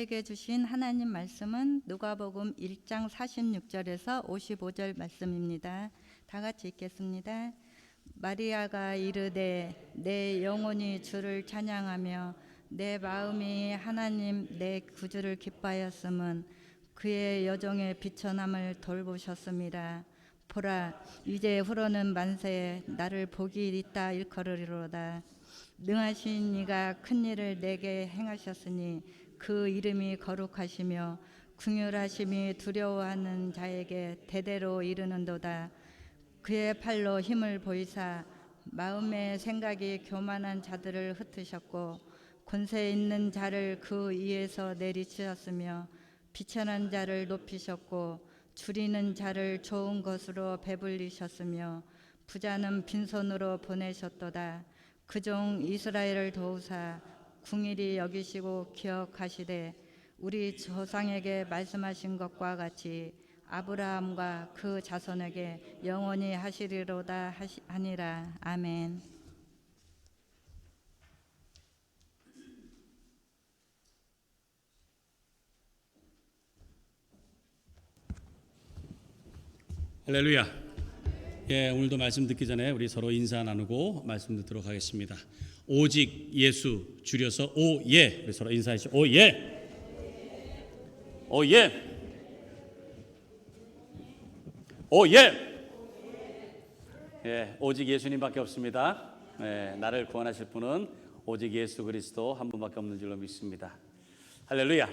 우리에게 주신 하나님 말씀은 누가복음 1장 46절에서 55절 말씀입니다. 다 같이 읽겠습니다. 마리아가 이르되 내 영혼이 주를 찬양하며 내 마음이 하나님 내 구주를 기뻐하였음은 그의 여종의 비천함을 돌보셨습니다. 보라, 이제 후로는 만세에 나를 복이 있다 일컬으리로다. 능하신 이가 큰 일을 내게 행하셨으니 그 이름이 거룩하시며 긍휼하심이 두려워하는 자에게 대대로 이르는도다. 그의 팔로 힘을 보이사 마음의 생각이 교만한 자들을 흩으셨고 권세 있는 자를 그 위에서 내리치셨으며 비천한 자를 높이셨고 줄이는 자를 좋은 것으로 배불리셨으며 부자는 빈손으로 보내셨도다. 그 종 이스라엘을 도우사 궁일이 여기시고 기억하시되 우리 조상에게 말씀하신 것과 같이 아브라함과 그 자손에게 영원히 하시리로다 하니라. 아멘. 할렐루야. 예, 오늘도 말씀 듣기 전에 우리 서로 인사 나누고 말씀 듣도록 하겠습니다. 오직 예수, 줄여서 오예. 우리 서로 인사하시죠. 오예. 오예. 오예. 예, 오직 예수님밖에 없습니다. 예, 나를 구원하실 분은 오직 예수 그리스도 한 분밖에 없는 줄로 믿습니다. 할렐루야.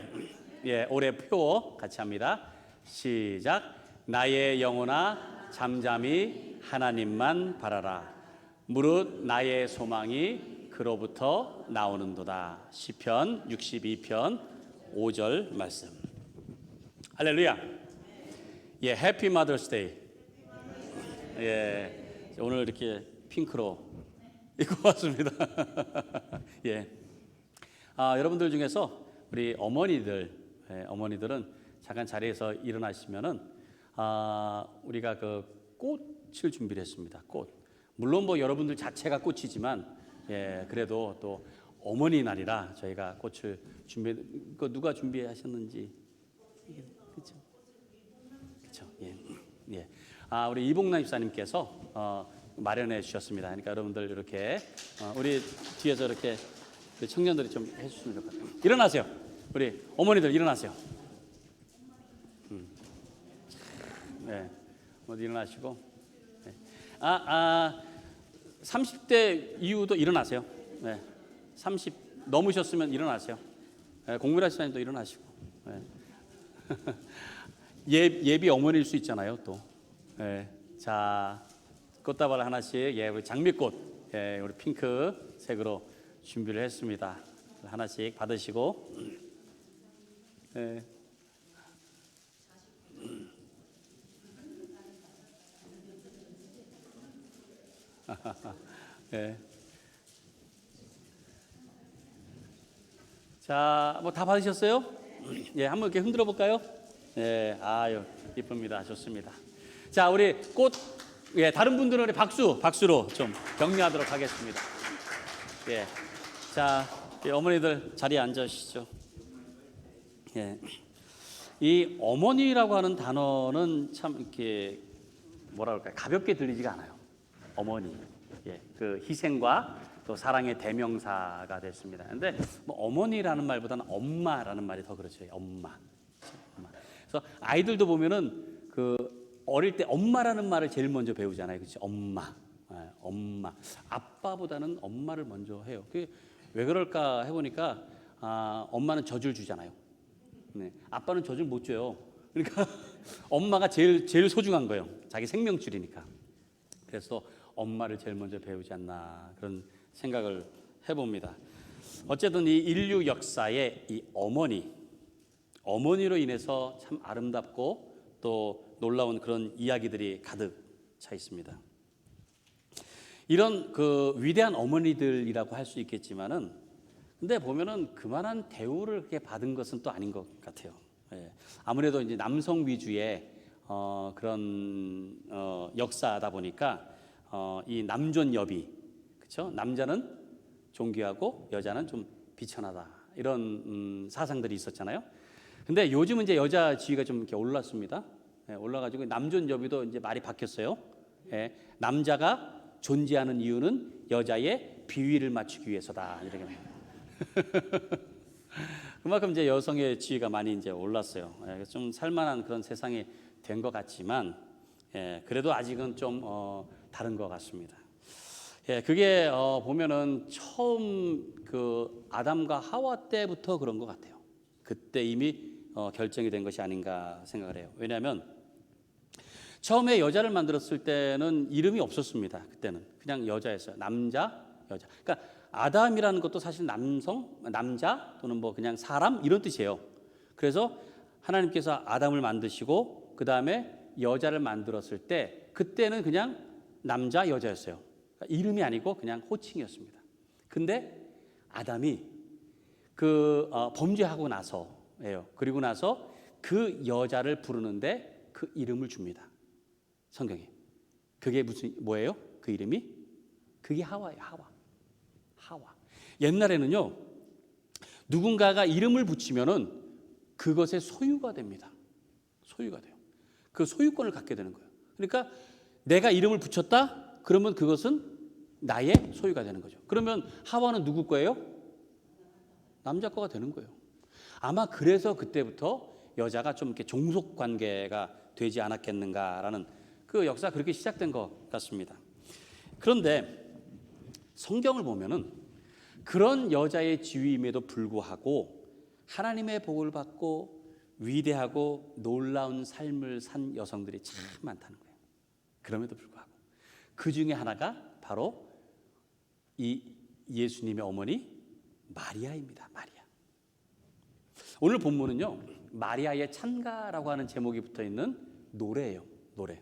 예, 올해 표 같이 합니다. 시작. 나의 영혼아 잠잠히 하나님만 바라라. 무릇 나의 소망이 그로부터 나오는도다. 시편 62편 5절 말씀. 할렐루야. 예, 해피 마더스 데이. 예, 오늘 이렇게 핑크로 입고 왔습니다. 예. 여러분들 중에서 우리 어머니들은 잠깐 자리에서 일어나시면은 우리가 그 꽃을 준비를 했습니다. 꽃. 물론 뭐 여러분들 자체가 꽃이지만 그래도 또 어머니 날이라 저희가 꽃을 그 누가 준비하셨는지 그렇죠? 그렇죠. 예. 우리 이봉남 집사님께서 마련해 주셨습니다. 그러니까 여러분들 이렇게 우리 뒤에서 이렇게 청년들이 좀 해주시면 좋을 것 같아요. 일어나세요. 우리 어머니들 일어나세요. 네, 모두 일어나시고. 네. 30대 이후도 일어나세요. 네. 30 넘으셨으면 일어나세요. 네, 공부라 시간도 일어나시고. 네. 예비 어머니일 수 있잖아요, 또. 네. 자, 꽃다발 하나씩, 우리 장미꽃, 우리 핑크 색으로 준비를 했습니다. 하나씩 받으시고. 네. 네. 자, 뭐 다 받으셨어요? 예, 한번 이렇게 흔들어 볼까요? 예, 아유, 이쁩니다. 좋습니다. 자, 우리 꽃, 다른 분들은 우리 박수로 좀 격려하도록 하겠습니다. 예, 자, 어머니들 자리에 앉으시죠. 예, 이 어머니라고 하는 단어는 참 이렇게 뭐라 그럴까요? 가볍게 들리지가 않아요. 어머니, 그 희생과 또 사랑의 대명사가 됐습니다. 그런데 뭐 어머니라는 말보다는 엄마라는 말이 더 그렇죠. 엄마. 그래서 아이들도 보면은 그 어릴 때 엄마라는 말을 제일 먼저 배우잖아요, 그렇죠? 엄마. 아빠보다는 엄마를 먼저 해요. 그게 왜 그럴까 해보니까 엄마는 젖을 주잖아요. 네, 아빠는 젖을 못 줘요. 그러니까 엄마가 제일 소중한 거예요. 자기 생명줄이니까. 그래서 엄마를 제일 먼저 배우지 않나 그런 생각을 해봅니다. 어쨌든 이 인류 역사에 이 어머니로 인해서 참 아름답고 또 놀라운 그런 이야기들이 가득 차 있습니다. 이런 그 위대한 어머니들이라고 할 수 있겠지만은 근데 보면은 그만한 대우를 그렇게 받은 것은 또 아닌 것 같아요. 아무래도 이제 남성 위주의 그런 역사다 보니까 이 남존여비, 그렇죠? 남자는 존귀하고 여자는 좀 비천하다 이런 사상들이 있었잖아요. 근데 요즘은 이제 여자 지위가 좀 이렇게 올랐습니다. 예, 올라가지고 남존여비도 이제 말이 바뀌었어요. 예, 남자가 존재하는 이유는 여자의 비위를 맞추기 위해서다. 이렇게. 그만큼 이제 여성의 지위가 많이 이제 올랐어요. 예, 좀 살만한 그런 세상이 된 것 같지만, 예, 그래도 아직은 좀 다른 것 같습니다. 예, 그게 보면은 처음 그 아담과 하와 때부터 그런 것 같아요. 그때 이미 결정이 된 것이 아닌가 생각을 해요. 왜냐하면 처음에 여자를 만들었을 때는 이름이 없었습니다. 그때는 그냥 여자였어요. 남자, 여자. 그러니까 아담이라는 것도 사실 남자 또는 뭐 그냥 사람 이런 뜻이에요. 그래서 하나님께서 아담을 만드시고 그 다음에 여자를 만들었을 때 그때는 그냥 남자, 여자였어요. 그러니까 이름이 아니고 그냥 호칭이었습니다. 근데 아담이 그 범죄하고 나서예요. 그리고 나서 그 여자를 부르는데 그 이름을 줍니다. 성경에. 그게 뭐예요? 그 이름이? 그게 하와예요. 하와. 옛날에는요, 누군가가 이름을 붙이면은 그것의 소유가 됩니다. 소유가 돼요. 그 소유권을 갖게 되는 거예요. 그러니까 내가 이름을 붙였다? 그러면 그것은 나의 소유가 되는 거죠. 그러면 하와는 누구 거예요? 남자 거가 되는 거예요. 아마 그래서 그때부터 여자가 좀 이렇게 종속 관계가 되지 않았겠는가라는 그 역사가 그렇게 시작된 것 같습니다. 그런데 성경을 보면은 그런 여자의 지위임에도 불구하고 하나님의 복을 받고 위대하고 놀라운 삶을 산 여성들이 참 많다는 거예요. 그럼에도 불구하고 그 중에 하나가 바로 이 예수님의 어머니 마리아입니다. 마리아. 오늘 본문은요, 마리아의 찬가라고 하는 제목이 붙어 있는 노래예요. 노래.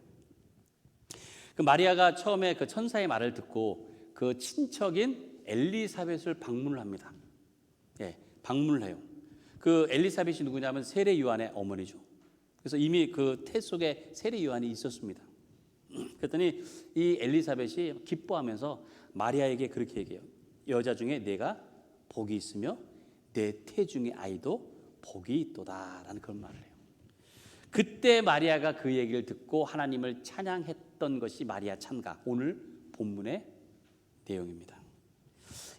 그 마리아가 처음에 그 천사의 말을 듣고 그 친척인 엘리사벳을 방문을 합니다. 예, 방문을 해요. 그 엘리사벳이 누구냐면 세례 요한의 어머니죠. 그래서 이미 그 태 속에 세례 요한이 있었습니다. 그랬더니 이 엘리사벳이 기뻐하면서 마리아에게 그렇게 얘기해요. 여자 중에 내가 복이 있으며 내 태중의 아이도 복이 있도다라는 그런 말을 해요. 그때 마리아가 그 얘기를 듣고 하나님을 찬양했던 것이 마리아 찬가, 오늘 본문의 내용입니다.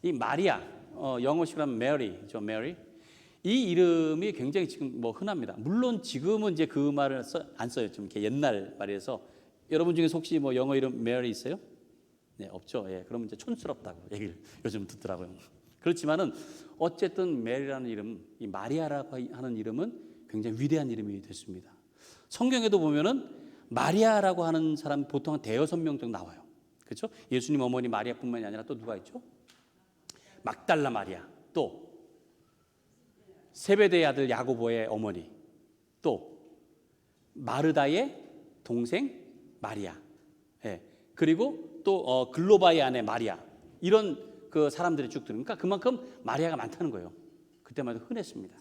이 마리아, 영어식으로 하면 메리죠, 메리. 이 이름이 굉장히 지금 뭐 흔합니다. 물론 지금은 이제 그 말을 안 써요. 좀 이렇게 옛날 말이라서. 여러분 중에 혹시 뭐 영어 이름 메리 있어요? 네, 없죠. 예, 그러면 이제 촌스럽다고 얘기를 요즘 듣더라고요. 그렇지만은 어쨌든 메리라는 이름, 이 마리아라고 하는 이름은 굉장히 위대한 이름이 됐습니다. 성경에도 보면은 마리아라고 하는 사람 보통 한 대여섯 명 정도 나와요. 그렇죠? 예수님 어머니 마리아뿐만이 아니라 또 누가 있죠? 막달라 마리아, 또 세베대의 아들 야고보의 어머니, 또 마르다의 동생 마리아, 예, 그리고 또 글로바의 아내 마리아, 이런 그 사람들이 쭉 들으니까 그만큼 마리아가 많다는 거예요. 그때만 해도 흔했습니다.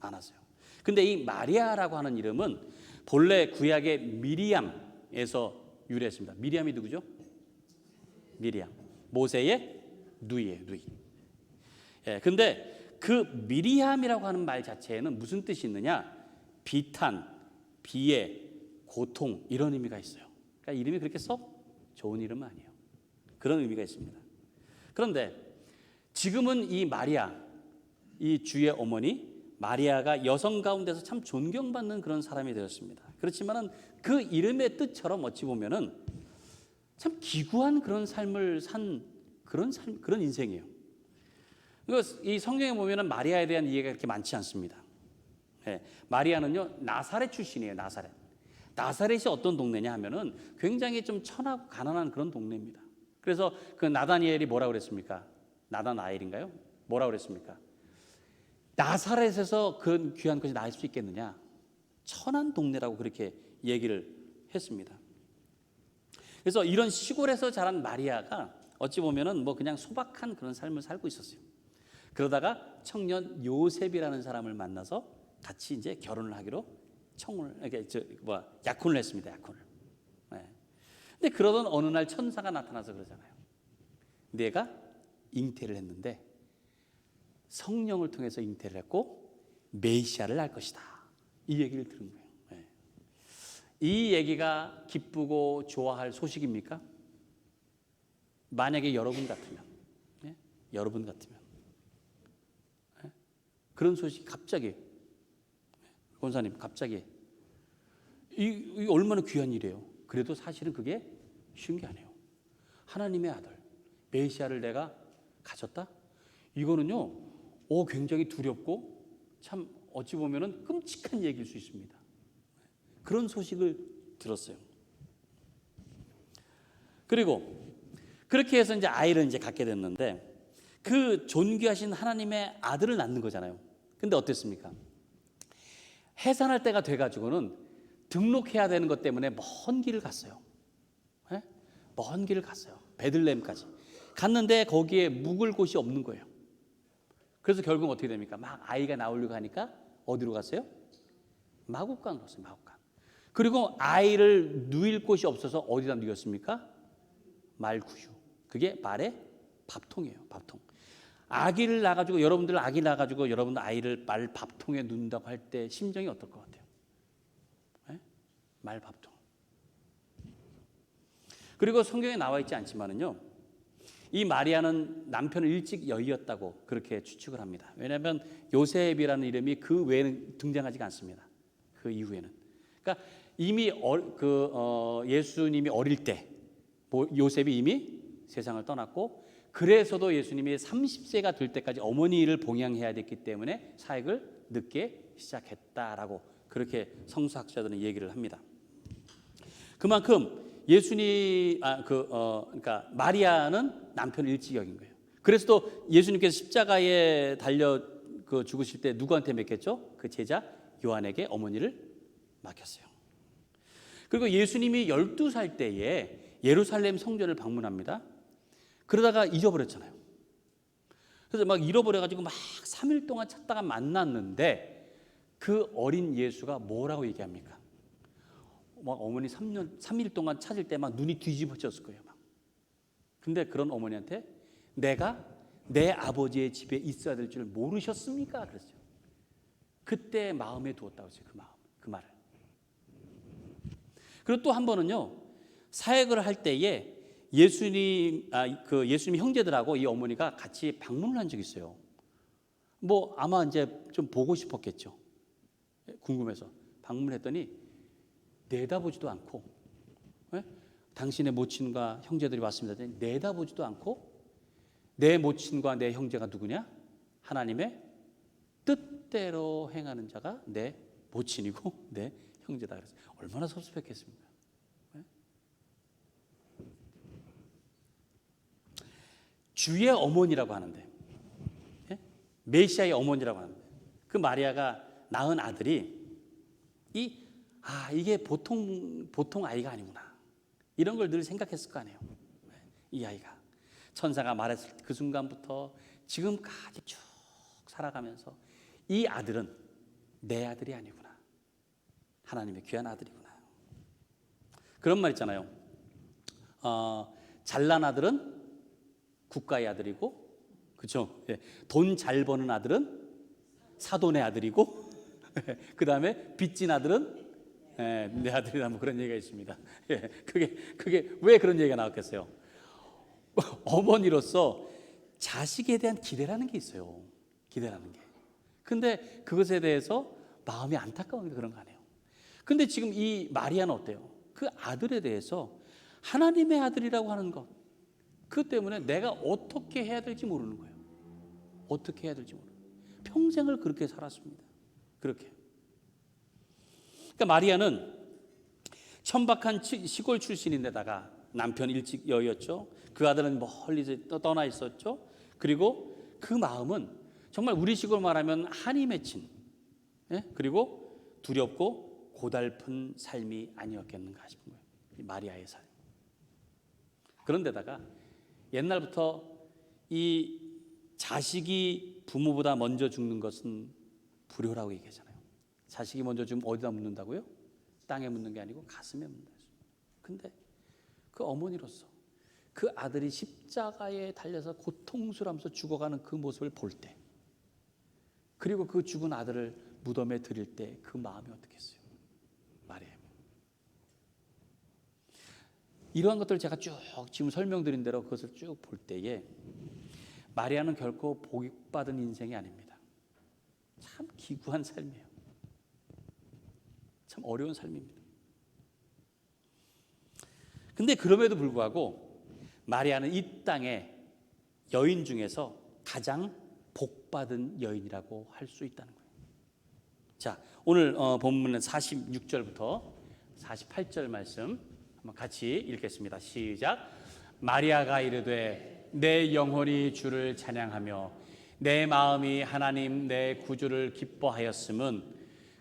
많았어요. 근데 이 마리아라고 하는 이름은 본래 구약의 미리암에서 유래했습니다. 미리암이 누구죠? 미리암, 모세의 누이예요, 누이. 예, 근데 그 미리암이라고 하는 말 자체에는 무슨 뜻이 있느냐? 비탄, 비애, 고통, 이런 의미가 있어요. 그러니까 이름이 그렇게 썩 좋은 이름은 아니에요. 그런 의미가 있습니다. 그런데 지금은 이 마리아, 이 주의 어머니 마리아가 여성 가운데서 참 존경받는 그런 사람이 되었습니다. 그렇지만은 그 이름의 뜻처럼 어찌 보면은 참 기구한 그런 삶을 산 그런 인생이에요. 이 성경에 보면은 마리아에 대한 이해가 그렇게 많지 않습니다. 예, 마리아는요 나사렛 출신이에요. 나사렛이 어떤 동네냐 하면은 굉장히 좀 천하고 가난한 그런 동네입니다. 그래서 그 나다니엘이 뭐라고 그랬습니까? 나다나엘인가요? 뭐라고 그랬습니까? 나사렛에서 그런 귀한 것이 나을 수 있겠느냐? 천한 동네라고 그렇게 얘기를 했습니다. 그래서 이런 시골에서 자란 마리아가 어찌 보면은 뭐 그냥 소박한 그런 삶을 살고 있었어요. 그러다가 청년 요셉이라는 사람을 만나서 같이 이제 결혼을 하기로 약혼을 했습니다. 약혼을. 네. 근데 그러던 어느 날 천사가 나타나서 그러잖아요. 내가 잉태를 했는데 성령을 통해서 잉태를 했고 메시아를 낳을 것이다. 이 얘기를 들은 거예요. 네. 이 얘기가 기쁘고 좋아할 소식입니까? 만약에 여러분 같으면, 네? 여러분 같으면, 네? 그런 소식이 갑자기, 권사님 갑자기 이 얼마나 귀한 일이에요. 그래도 사실은 그게 쉬운 게 아니에요. 하나님의 아들 메시아를 내가 가졌다? 이거는요, 굉장히 두렵고 참 어찌 보면은 끔찍한 얘기일 수 있습니다. 그런 소식을 들었어요. 그리고 그렇게 해서 이제 아이를 이제 갖게 됐는데 그 존귀하신 하나님의 아들을 낳는 거잖아요. 근데 어땠습니까? 해산할 때가 돼가지고는 등록해야 되는 것 때문에 먼 길을 갔어요. 네? 먼 길을 갔어요. 베들레헴까지 갔는데 거기에 묵을 곳이 없는 거예요. 그래서 결국 어떻게 됩니까? 막 아이가 나오려고 하니까 어디로 갔어요? 마국간 갔어요. 마국간. 그리고 아이를 누일 곳이 없어서 어디다 누겼습니까? 말구유. 그게 말의 밥통이에요. 밥통. 아기를 낳아가지고 여러분들 아기 낳아가지고 여러분 아이를 말 밥통에 누운다고 할 때 심정이 어떨 것 같아요? 네? 말 밥통. 그리고 성경에 나와 있지 않지만은요, 이 마리아는 남편을 일찍 여의었다고 그렇게 추측을 합니다. 왜냐하면 요셉이라는 이름이 그 외에는 등장하지 않습니다. 그 이후에는. 그러니까 이미 예수님이 어릴 때 요셉이 이미 세상을 떠났고, 그래서도 예수님이 30세가 될 때까지 어머니를 봉양해야 됐기 때문에 사역을 늦게 시작했다라고 그렇게 성서학자들은 얘기를 합니다. 그만큼 그러니까 마리아는 남편을 일찍 여긴 거예요. 그래서 또 예수님께서 십자가에 달려 죽으실 때 누구한테 맡겼죠? 그 제자 요한에게 어머니를 맡겼어요. 그리고 예수님이 12살 때에 예루살렘 성전을 방문합니다. 그러다가 잊어버렸잖아요. 그래서 막 잃어버려가지고 막 3일 동안 찾다가 만났는데 그 어린 예수가 뭐라고 얘기합니까? 막 어머니 3일 동안 찾을 때 막 눈이 뒤집어졌을 거예요. 막. 근데 그런 어머니한테 내가 내 아버지의 집에 있어야 될 줄 모르셨습니까? 그랬어요. 그때 마음에 두었다고 했어요. 그 말을. 그리고 또 한 번은요, 사역을 할 때에 예수님 형제들하고 이 어머니가 같이 방문을 한 적이 있어요. 뭐 아마 이제 좀 보고 싶었겠죠. 궁금해서 방문했더니 내다보지도 않고, 당신의 모친과 형제들이 왔습니다. 내다보지도 않고, 내 모친과 내 형제가 누구냐? 하나님의 뜻대로 행하는 자가 내 모친이고 내 형제다. 그래서 얼마나 섭섭했겠습니까? 주의 어머니라고 하는데, 메시아의 어머니라고 하는데, 그 마리아가 낳은 아들이 이게 보통 아이가 아니구나, 이런 걸 늘 생각했을 거 아니에요. 이 아이가 천사가 말했을 그 순간부터 지금까지 쭉 살아가면서 이 아들은 내 아들이 아니구나, 하나님의 귀한 아들이구나. 그런 말 있잖아요. 잘난 아들은 국가의 아들이고, 그렇죠? 돈 잘 버는 아들은 사돈의 아들이고, 그 다음에 빚진 아들은 내 아들이다, 뭐 그런 얘기가 있습니다. 그게 왜 그런 얘기가 나왔겠어요? 어머니로서 자식에 대한 기대라는 게 있어요. 기대라는 게. 근데 그것에 대해서 마음이 안타까운 게 그런 거 아니에요. 근데 지금 이 마리아는 어때요? 그 아들에 대해서 하나님의 아들이라고 하는 것, 그 때문에 내가 어떻게 해야 될지 모르는 거예요. 어떻게 해야 될지 모르는 거예요. 평생을 그렇게 살았습니다. 그렇게. 그러니까 마리아는 천박한 시골 출신인데다가 남편 일찍 여였죠. 그 아들은 멀리 떠나 있었죠. 그리고 그 마음은 정말 우리식으로 말하면 한이 맺힌, 그리고 두렵고 고달픈 삶이 아니었겠는가 싶은 거예요. 이 마리아의 삶. 그런데다가 옛날부터 이 자식이 부모보다 먼저 죽는 것은 불효라고 얘기하잖아요. 자식이 먼저 죽으면 어디다 묻는다고요? 땅에 묻는 게 아니고 가슴에 묻는다. 근데 그 어머니로서 그 아들이 십자가에 달려서 고통스러워하면서 죽어가는 그 모습을 볼 때 그리고 그 죽은 아들을 무덤에 드릴 때 그 마음이 어떻겠어요? 마리아. 이러한 것들을 제가 쭉 지금 설명드린 대로 그것을 쭉 볼 때에 마리아는 결코 복받은 인생이 아닙니다. 참 기구한 삶이에요. 참 어려운 삶입니다. 근데 그럼에도 불구하고 마리아는 이 땅의 여인 중에서 가장 복받은 여인이라고 할 수 있다는 거예요. 자, 오늘 본문은 46절부터 48절 말씀 한번 같이 읽겠습니다. 시작. 마리아가 이르되 내 영혼이 주를 찬양하며 내 마음이 하나님 내 구주를 기뻐하였음은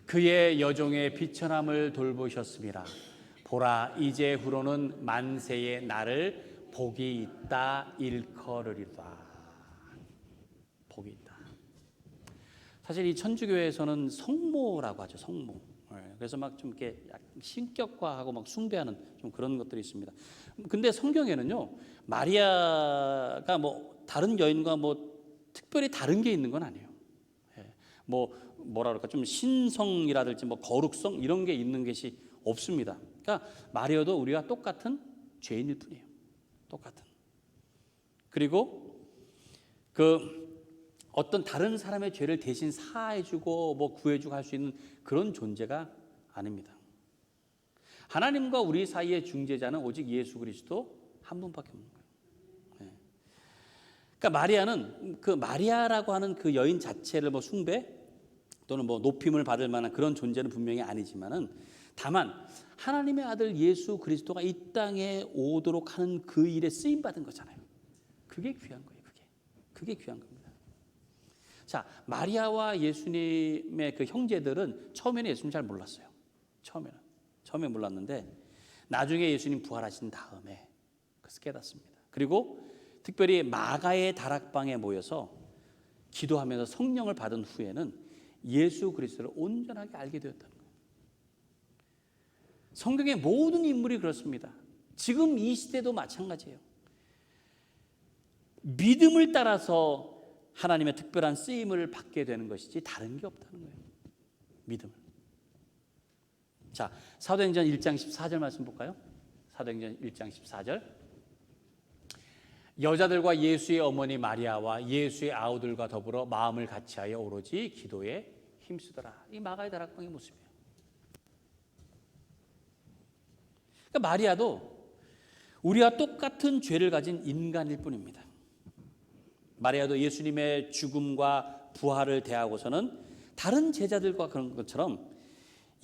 그의 여종의 비천함을 돌보셨음이라. 보라 이제 후로는 만세의 나를 복이 있다 일컬으리라. 복이 있다. 사실 이 천주교에서는 성모라고 하죠. 성모. 그래서 막 좀 이렇게 신격화하고 막 숭배하는 좀 그런 것들이 있습니다. 근데 성경에는요, 마리아가 뭐 다른 여인과 뭐 특별히 다른 게 있는 건 아니에요. 뭐라 그럴까 좀 신성이라든지 뭐 거룩성 이런 게 있는 것이 없습니다. 그러니까 마리아도 우리가 똑같은 죄인일 뿐이에요. 똑같은. 그리고 그 어떤 다른 사람의 죄를 대신 사해주고 뭐 구해주고 할 수 있는 그런 존재가 아닙니다. 하나님과 우리 사이의 중재자는 오직 예수 그리스도 한 분밖에 없는 거예요. 그러니까 마리아는 그 마리아라고 하는 그 여인 자체를 뭐 숭배 또는 뭐 높임을 받을 만한 그런 존재는 분명히 아니지만은 다만 하나님의 아들 예수 그리스도가 이 땅에 오도록 하는 그 일에 쓰임 받은 거잖아요. 그게 귀한 거예요. 그게 귀한 겁니다. 자, 마리아와 예수님의 그 형제들은 처음에는 예수님 잘 몰랐어요. 처음에 몰랐는데 나중에 예수님 부활하신 다음에 그래서 깨닫습니다. 그리고 특별히 마가의 다락방에 모여서 기도하면서 성령을 받은 후에는 예수 그리스도를 온전하게 알게 되었다는 거예요. 성경의 모든 인물이 그렇습니다. 지금 이 시대도 마찬가지예요. 믿음을 따라서 하나님의 특별한 쓰임을 받게 되는 것이지 다른 게 없다는 거예요. 믿음을. 자, 사도행전 1장 14절 말씀 볼까요? 사도행전 1장 14절. 여자들과 예수의 어머니 마리아와 예수의 아우들과 더불어 마음을 같이하여 오로지 기도에 힘쓰더라. 이 마가의 다락방의 모습이에요. 그러니까 마리아도 우리와 똑같은 죄를 가진 인간일 뿐입니다. 마리아도 예수님의 죽음과 부활을 대하고서는 다른 제자들과 그런 것처럼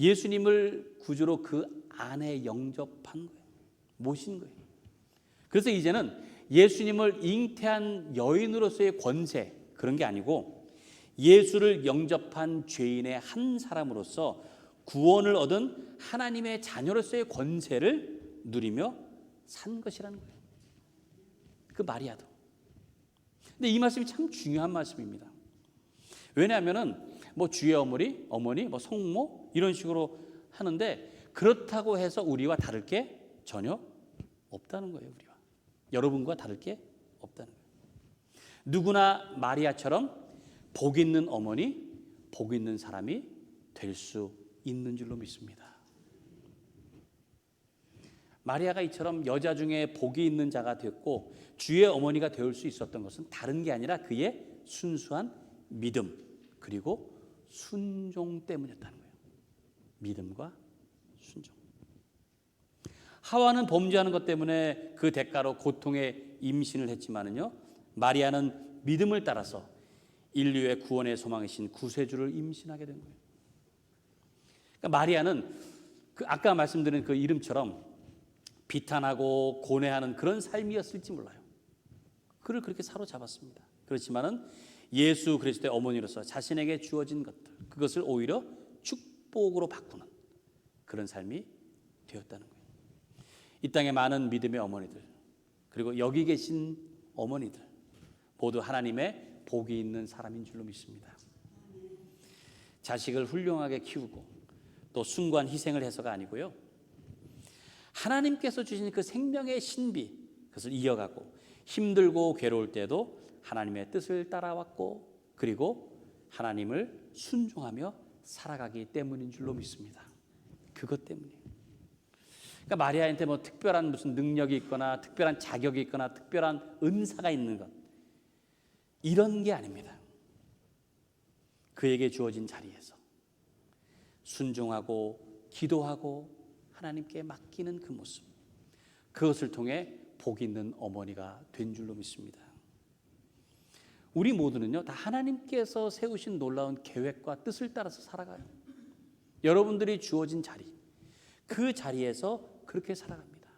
예수님을 구주로 그 안에 영접한 거예요. 모신 거예요. 그래서 이제는 예수님을 잉태한 여인으로서의 권세 그런 게 아니고 예수를 영접한 죄인의 한 사람으로서 구원을 얻은 하나님의 자녀로서의 권세를 누리며 산 것이라는 거예요. 그 마리아도. 근데 이 말씀이 참 중요한 말씀입니다. 왜냐하면은 뭐 주의 어머니, 뭐 성모 이런 식으로 하는데 그렇다고 해서 우리와 다를 게 전혀 없다는 거예요. 우리와 여러분과 다를 게 없다는 거예요. 누구나 마리아처럼 복 있는 어머니, 복 있는 사람이 될 수 있는 줄로 믿습니다. 마리아가 이처럼 여자 중에 복이 있는 자가 됐고 주의 어머니가 되올 수 있었던 것은 다른 게 아니라 그의 순수한 믿음 그리고 순종 때문이었다는 거예요. 믿음과 순종. 하와는 범죄하는 것 때문에 그 대가로 고통의 임신을 했지만은요, 마리아는 믿음을 따라서 인류의 구원의 소망이신 구세주를 임신하게 된 거예요. 그러니까 마리아는 그 아까 말씀드린 그 이름처럼 비탄하고 고뇌하는 그런 삶이었을지 몰라요. 그를 그렇게 사로잡았습니다. 그렇지만은 예수 그리스도의 어머니로서 자신에게 주어진 것들, 그것을 오히려 축복으로 바꾸는 그런 삶이 되었다는 거예요. 이 땅에 많은 믿음의 어머니들, 그리고 여기 계신 어머니들 모두 하나님의 복이 있는 사람인 줄로 믿습니다. 자식을 훌륭하게 키우고 또 숭고한 희생을 해서가 아니고요, 하나님께서 주신 그 생명의 신비 그것을 이어가고 힘들고 괴로울 때도 하나님의 뜻을 따라왔고 그리고 하나님을 순종하며 살아가기 때문인 줄로 믿습니다. 그것 때문이에요. 그러니까 마리아한테 뭐 특별한 무슨 능력이 있거나 특별한 자격이 있거나 특별한 은사가 있는 것, 이런 게 아닙니다. 그에게 주어진 자리에서 순종하고 기도하고 하나님께 맡기는 그 모습, 그것을 통해 복 있는 어머니가 된 줄로 믿습니다. 우리 모두는요, 다 하나님께서 세우신 놀라운 계획과 뜻을 따라서 살아가요. 여러분들이 주어진 자리, 그 자리에서 그렇게 살아갑니다.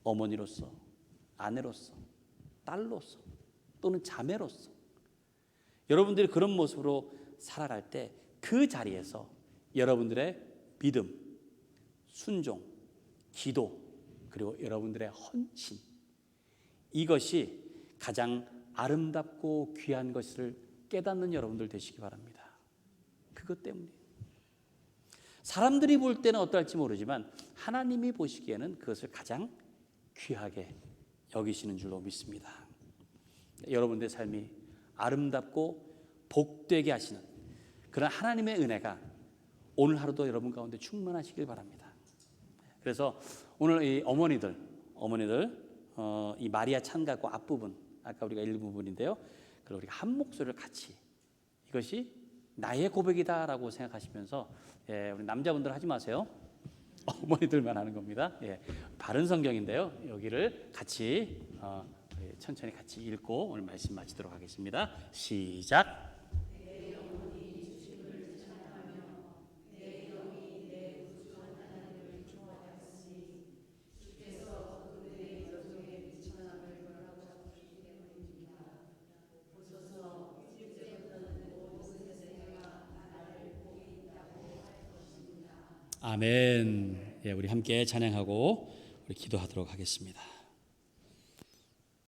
어머니로서, 아내로서, 딸로서, 또는 자매로서 여러분들이 그런 모습으로 살아갈 때 그 자리에서 여러분들의 믿음, 순종, 기도, 그리고 여러분들의 헌신, 이것이 가장 아름답고 귀한 것을 깨닫는 여러분들 되시기 바랍니다. 그것 때문에 사람들이 볼 때는 어떨지 모르지만 하나님이 보시기에는 그것을 가장 귀하게 여기시는 줄로 믿습니다. 여러분들의 삶이 아름답고 복되게 하시는 그런 하나님의 은혜가 오늘 하루도 여러분 가운데 충만하시길 바랍니다. 그래서 오늘 이 어머니들 이 마리아 찬가고 앞부분, 아까 우리가 일부분인데요, 그리고 우리가 한 목소리를 같이, 이것이 나의 고백이다라고 생각하시면서, 우리 남자분들 하지 마세요. 어머니들만 하는 겁니다. 바른 성경인데요, 여기를 같이 천천히 같이 읽고 오늘 말씀 마치도록 하겠습니다. 시작. 아멘. 우리 함께 찬양하고 우리 기도하도록 하겠습니다.